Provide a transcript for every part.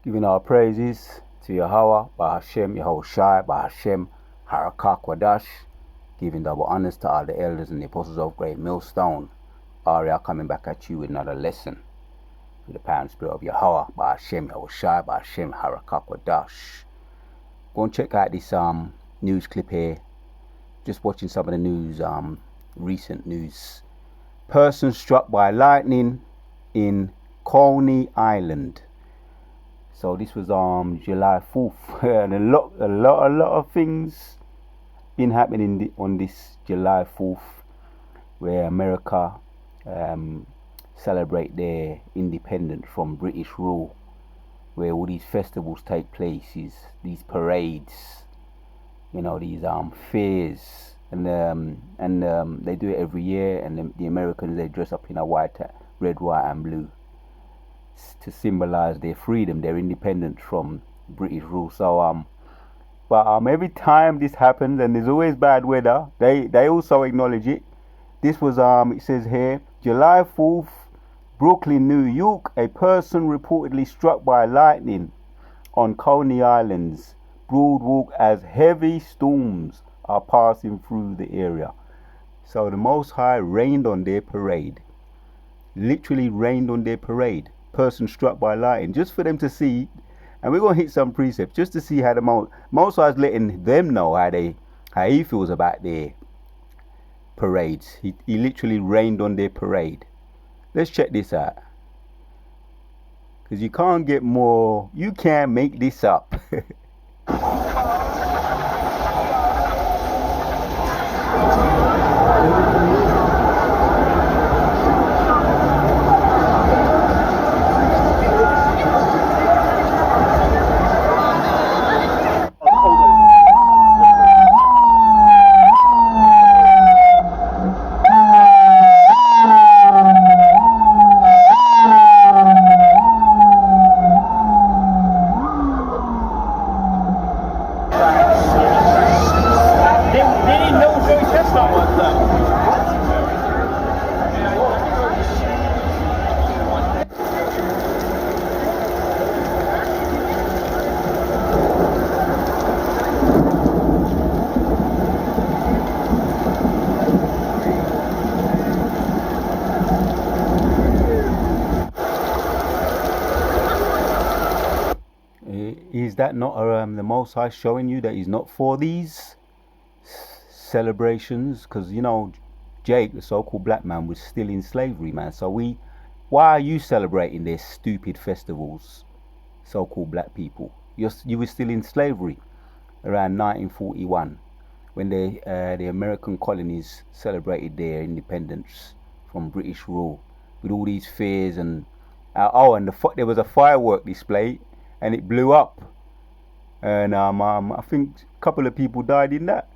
Giving our praises to Yahweh, Bahashem, Yahushai, Bahashem, Harakah, Kwadash. Giving double honors to all the elders and the apostles of Great Millstone. Aria coming back at you with another lesson. With the power and spirit of Yahweh, Bahashem, Yahushai, Bahashem, Harakah, Kwadash. Go and check out this news clip here. Just watching some of the news, recent news. Person struck by lightning in Coney Island. So this was July 4th, and a lot of things been happening on this July 4th, where America celebrate their independence from British rule, where all these festivals take place, these parades, you know, these fairs, and they do it every year, and the Americans, they dress up in a red, white, and blue to symbolize their freedom, their independence from British rule. So but every time this happens, and there's always bad weather, they also acknowledge it. This was it says here, July 4th, Brooklyn, New York, a person reportedly struck by lightning on Coney Island's boardwalk as heavy storms are passing through the area. So the Most High rained on their parade, literally rained on their parade. Person struck by lightning, just for them to see, and we're gonna hit some precepts just to see how the Most High is letting them know how he feels about their parades. He literally rained on their parade. Let's check this out, because you can't get more. You can't make this up. Is that not the Most High showing you that he's not for these celebrations? Because, you know, Jake, the so-called black man, was still in slavery, man. So why are you celebrating their stupid festivals, so-called black people? You were still in slavery around 1941, when the American colonies celebrated their independence from British rule with all these fairs and there was a firework display, and it blew up, and I think a couple of people died in that.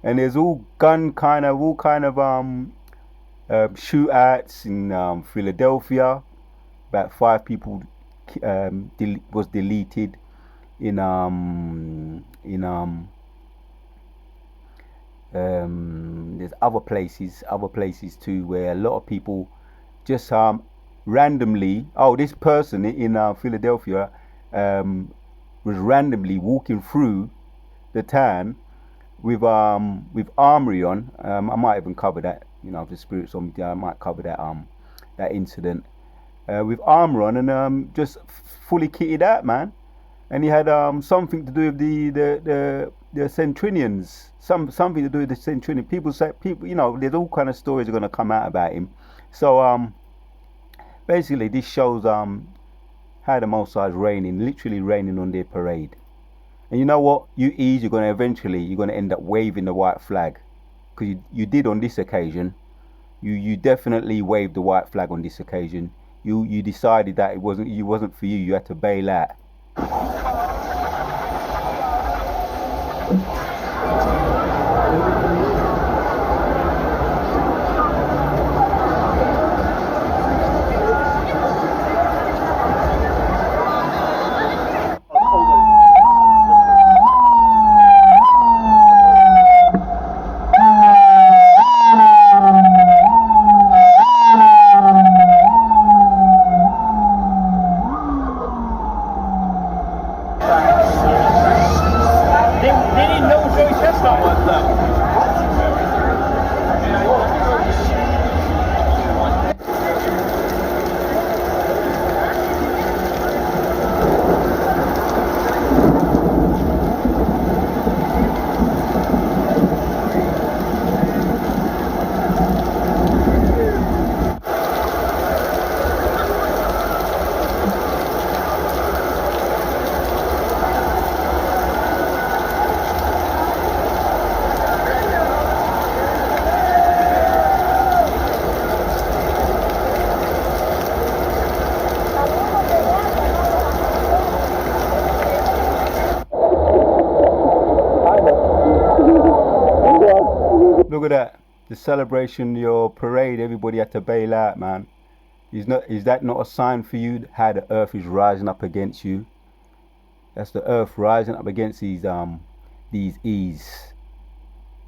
And there's all kind of shootouts in Philadelphia. About 5 people was deleted in there's other places too, where a lot of people just randomly. This person in Philadelphia was randomly walking through the town with armory on. I might even cover that, you know, if the spirit's on me, I might cover that incident with armor on, and just fully kitted out, man. And he had something to do with the Centurions, something to do with the Centurion. People, you know, there's all kind of stories are gonna come out about him. So basically, this shows how the Most High is literally raining on their parade. And you know what? You're gonna end up waving the white flag, because you did on this occasion. You definitely waved the white flag on this occasion. You decided that it wasn't for you. You had to bail out. Look at that. The celebration, your parade, everybody had to bail out, man. Is that not a sign for you how the earth is rising up against you? That's the earth rising up against these E's,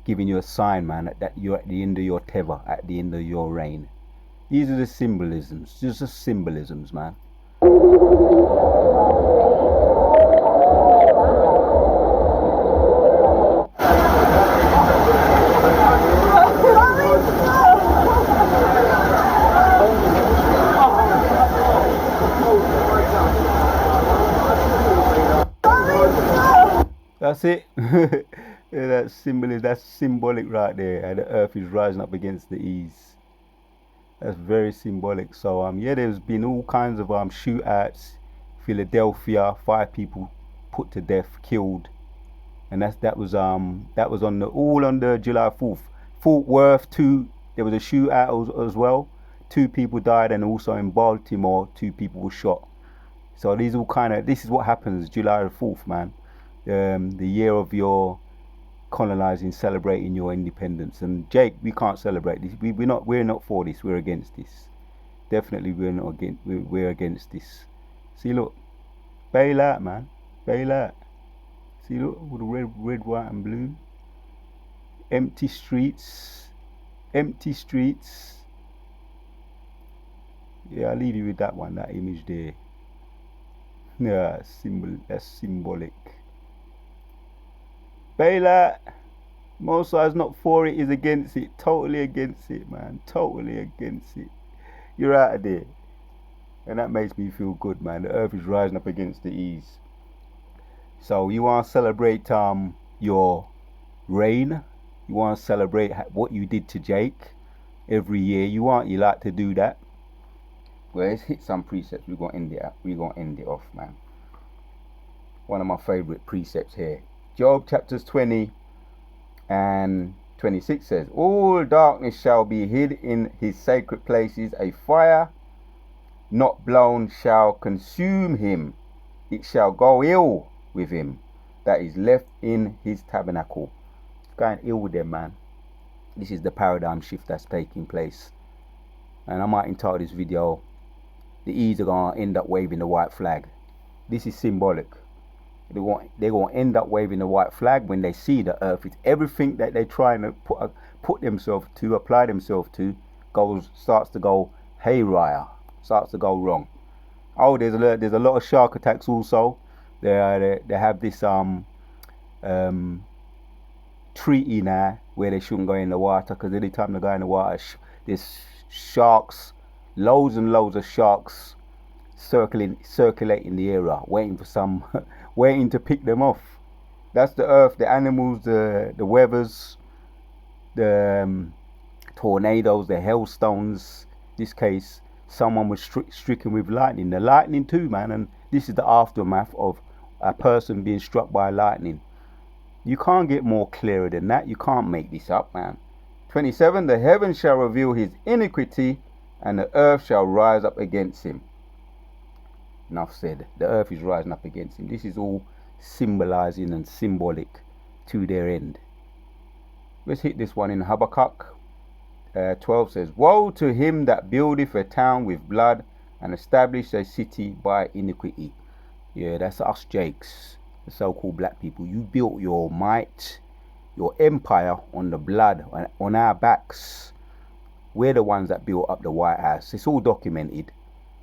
giving you a sign, man, that you're at the end of your teva, at the end of your reign. These are the symbolisms, just the symbolisms, man. That's it. Yeah, that's symbolic right there. And the earth is rising up against the E's. That's very symbolic. So yeah, there's been all kinds of shootouts. Philadelphia, 5 people put to death, killed, and that was on the July 4th. Fort Worth, there was a shootout as well. 2 people died, and also in Baltimore, 2 people were shot. So this is what happens July the 4th, man. The year of your colonizing, celebrating your independence. And Jake, we can't celebrate this. We're not for this. We're against this. Definitely, we're against this. See, look, bail out, man, bail out. See, look, with the red, white, and blue. Empty streets. Yeah, I'll leave you with that one, that image there. Yeah, that's symbolic. Baila, Mosa is not for it, is against it. Totally against it, man. Totally against it. You're out of there. And that makes me feel good, man. The earth is rising up against the E's. So you want to celebrate your reign. You want to celebrate what you did to Jake every year. You like to do that. Well, let's hit some precepts. We're going to end it off, man. One of my favorite precepts here. Job chapters 20 and 26 says, all darkness shall be hid in his sacred places. A fire not blown shall consume him. It shall go ill with him that is left in his tabernacle. It's going ill with them, man. This is the paradigm shift that's taking place. And I might entitle this video, the E's are going to end up waving the white flag. This is symbolic. They're going to end up waving the white flag when they see the earth. It's everything that they're trying to put themselves to, apply themselves to, starts to go haywire, starts to go wrong. Oh, there's a lot of shark attacks also. They have this treaty now where they shouldn't go in the water, because any time they go in the water, there's sharks, loads and loads of sharks circulating the area, waiting to pick them off. That's the earth, the animals, the weathers, the tornadoes, the hailstones. In this case, someone was stricken with lightning. The lightning too, man, and this is the aftermath of a person being struck by lightning. You can't get more clearer than that. You can't make this up, man. 27, the heavens shall reveal his iniquity, and the earth shall rise up against him. Enough said. The earth is rising up against him. This is all symbolizing and symbolic to their end. Let's hit this one in Habakkuk 12 says, woe to him that buildeth a town with blood, and establish a city by iniquity. Yeah, that's us Jakes, the so-called black people. You built your might, your empire on the blood, on our backs. We're the ones that built up the White House. It's all documented.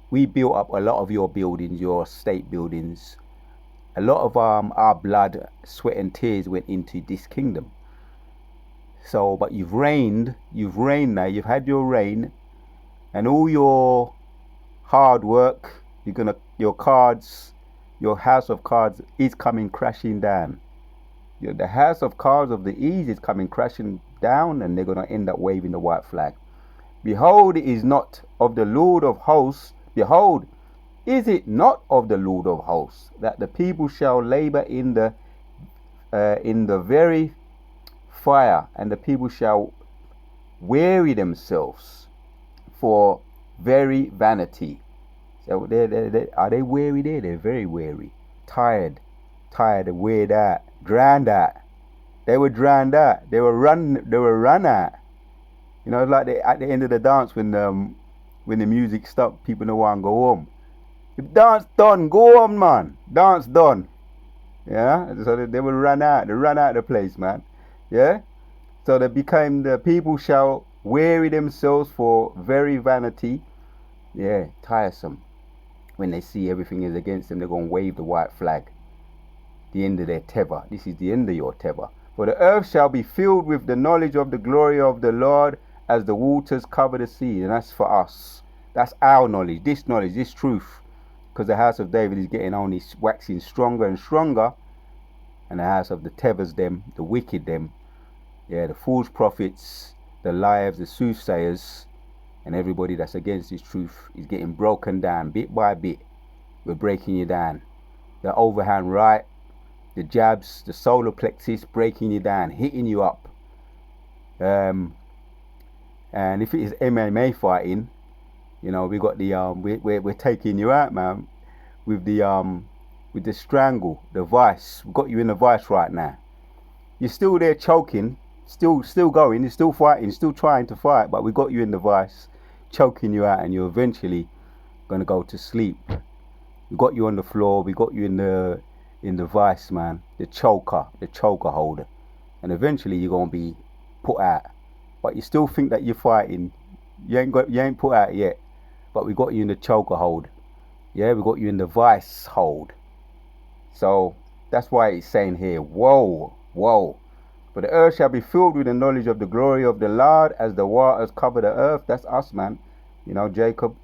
We built up a lot of your buildings, your state buildings. A lot of our blood, sweat and tears went into this kingdom. So, but you've reigned now, you've had your reign, and all your hard work, your house of cards is coming crashing down. The house of cards of the east is coming crashing down, and they're gonna end up waving the white flag. Behold, it is not of the Lord of hosts. Behold, is it not of the Lord of hosts that the people shall labor in the very fire, and the people shall weary themselves for very vanity. So are they weary there? They're very weary, tired, wearied out, drowned out. They were drowned out. They were run out. You know, like at the end of the dance when the music stopped, people don't want to go home. If dance done, go home, man. Dance done. Yeah. So they will run out. They run out of the place, man. Yeah. So the people shall weary themselves for very vanity. Yeah, tiresome. When they see everything is against them, they're going to wave the white flag. The end of their teva. This is the end of your teva. For the earth shall be filled with the knowledge of the glory of the Lord as the waters cover the sea. And that's for us. That's our knowledge, this truth. Because the house of David is getting only waxing stronger and stronger. And the house of the tevas, them, the wicked, them, yeah, the false prophets, the liars, the soothsayers, and everybody that's against this truth is getting broken down bit by bit. We're breaking you down. The overhand right, the jabs, the solar plexus, breaking you down, hitting you up. And if it is MMA fighting, you know, we got the we're taking you out, man, with the strangle, the vice. We've got you in the vice right now. You're still there choking, still going, you're still fighting, still trying to fight, but we got you in the vice, choking you out, and you're eventually gonna go to sleep. We got you on the floor, we got you in the vice, man, the choker holder, and eventually you're gonna be put out. But you still think that you're fighting. You ain't put out yet. But we got you in the choker hold. Yeah, we got you in the vice hold. So that's why it's saying here, woe. For the earth shall be filled with the knowledge of the glory of the Lord as the waters cover the earth. That's us, man. You know, Jacob,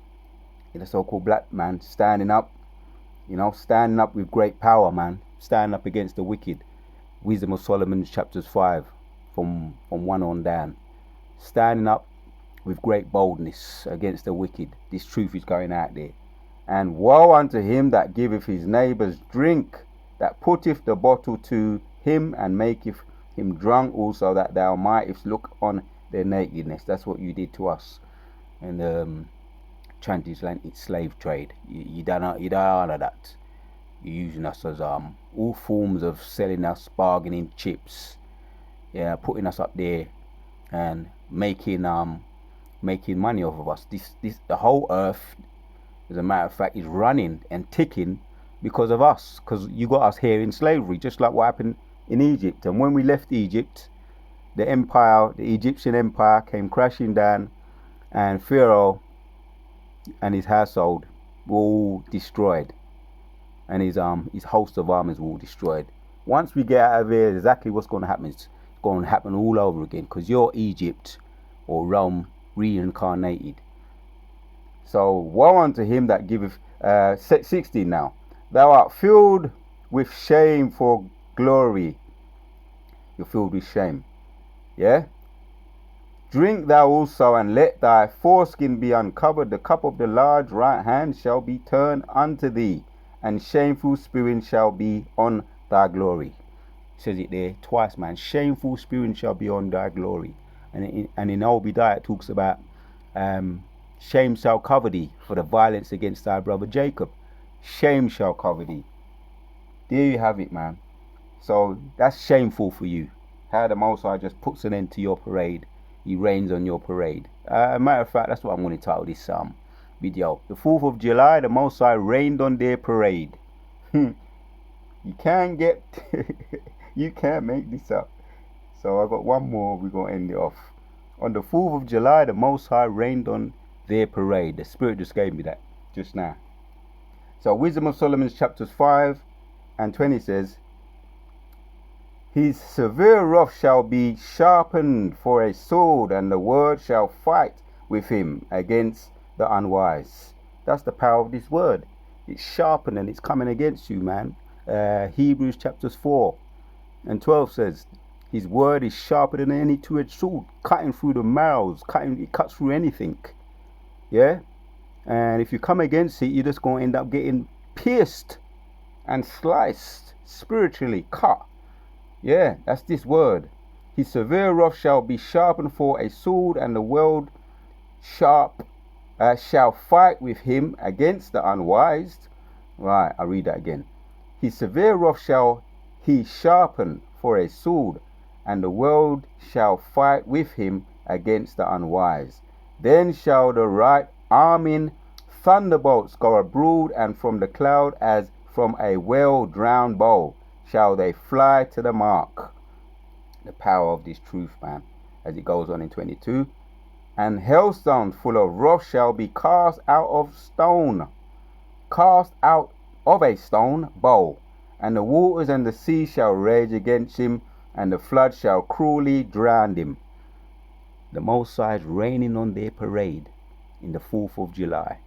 the so-called black man, standing up. You know, standing up with great power, man. Standing up against the wicked. Wisdom of Solomon, chapters 5, from 1 on down. Standing up with great boldness against the wicked. This truth is going out there. And woe unto him that giveth his neighbours drink, that putteth the bottle to him, and maketh him drunk also, that thou mightest look on their nakedness. That's what you did to us in the transatlantic slave trade. You done all of that. You're using us as all forms of selling us bargaining chips. Yeah, putting us up there and making money off of us. This the whole earth, as a matter of fact, is running and ticking because of us. Because you got us here in slavery, just like what happened in Egypt. And when we left Egypt, the Egyptian empire came crashing down, and Pharaoh and his household were all destroyed, and his host of armies were all destroyed. Once we get out of here, exactly what's going to happen is going to happen all over again, because you're Egypt or Rome reincarnated. So woe unto him that giveth 16 now. Thou art filled with shame for glory. You're filled with shame. Yeah? Drink thou also, and let thy foreskin be uncovered. The cup of the large right hand shall be turned unto thee, and shameful spewing shall be on thy glory. Says it there twice, man. Shameful spewing shall be on thy glory. And in Obadiah it talks about shame shall cover thee for the violence against thy brother Jacob. Shame shall cover thee. There you have it, man. So that's shameful for you. How the Most High just puts an end to your parade. He rains on your parade. Matter of fact, that's what I'm going to title this video. The 4th of July, the Most High rained on their parade. You can't you can't make this up. So I got one more, we're going to end it off. On the 4th of July, the Most High rained on their parade. The Spirit just gave me that just now. So Wisdom of Solomon chapters 5 and 20 says, His severe wrath shall be sharpened for a sword, and the word shall fight with him against the unwise. That's the power of this word. It's sharpened and it's coming against you, man. Hebrews chapters 4 and 12 says, his word is sharper than any two-edged sword, cutting through the marrows, it cuts through anything. Yeah? And if you come against it, you're just going to end up getting pierced and sliced, spiritually cut. Yeah, that's this word. His severe wrath shall be sharpened for a sword, and the world shall fight with him against the unwise. Right, I'll read that again. His severe wrath shall he sharpen for a sword, and the world shall fight with him against the unwise. Then shall the right arming thunderbolts go abroad, and from the cloud as from a well-drowned bow shall they fly to the mark. The power of this truth, man, as it goes on in 22. And hailstones full of wrath shall be cast out of a stone bowl, and the waters and the sea shall rage against him, and the flood shall cruelly drown him. The Most High is raining on their parade in the 4th of July.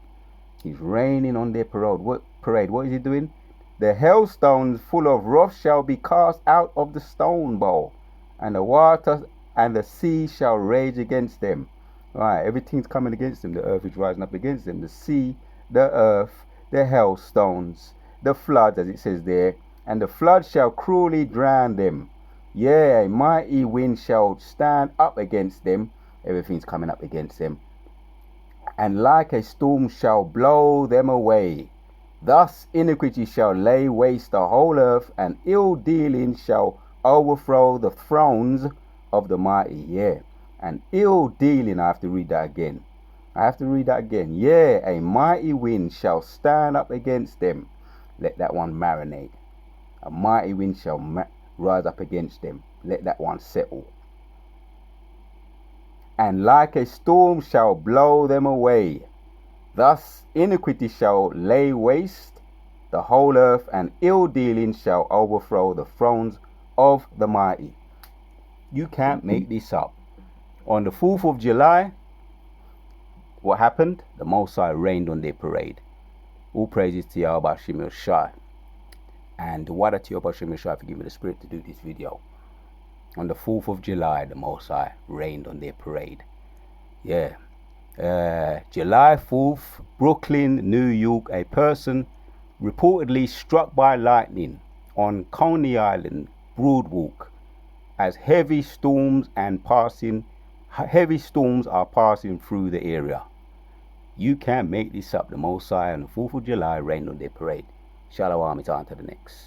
He's raining on their parade. What is he doing? The hailstones full of wrath shall be cast out of the stone bowl, and the water and the sea shall rage against them. Right, everything's coming against them. The earth is rising up against them. The sea, the earth, the hailstones, the flood, as it says there, and the flood shall cruelly drown them. Yea, a mighty wind shall stand up against them. Everything's coming up against them. And like a storm shall blow them away. Thus iniquity shall lay waste the whole earth, and ill dealing shall overthrow the thrones of the mighty. Yeah, and ill dealing, I have to read that again. Yeah, a mighty wind shall stand up against them. Let that one marinate. A mighty wind shall rise up against them. Let that one settle. And like a storm shall blow them away. Thus iniquity shall lay waste the whole earth, and ill dealing shall overthrow the thrones of the mighty. You can't make this up. On the 4th of July, what happened? The Most High rained on their parade. All praises to Yahweh Hashem Shai. And wada to Yahweh Hashem Shai for giving me the spirit to do this video. On the 4th of July, the Most High rained on their parade. Yeah. July 4th, Brooklyn, New York, a person reportedly struck by lightning on Coney Island Boardwalk as heavy storms are passing through the area. You can't make this up. The Most High on the 4th of July rained on their parade. Shalom, it's on to the next.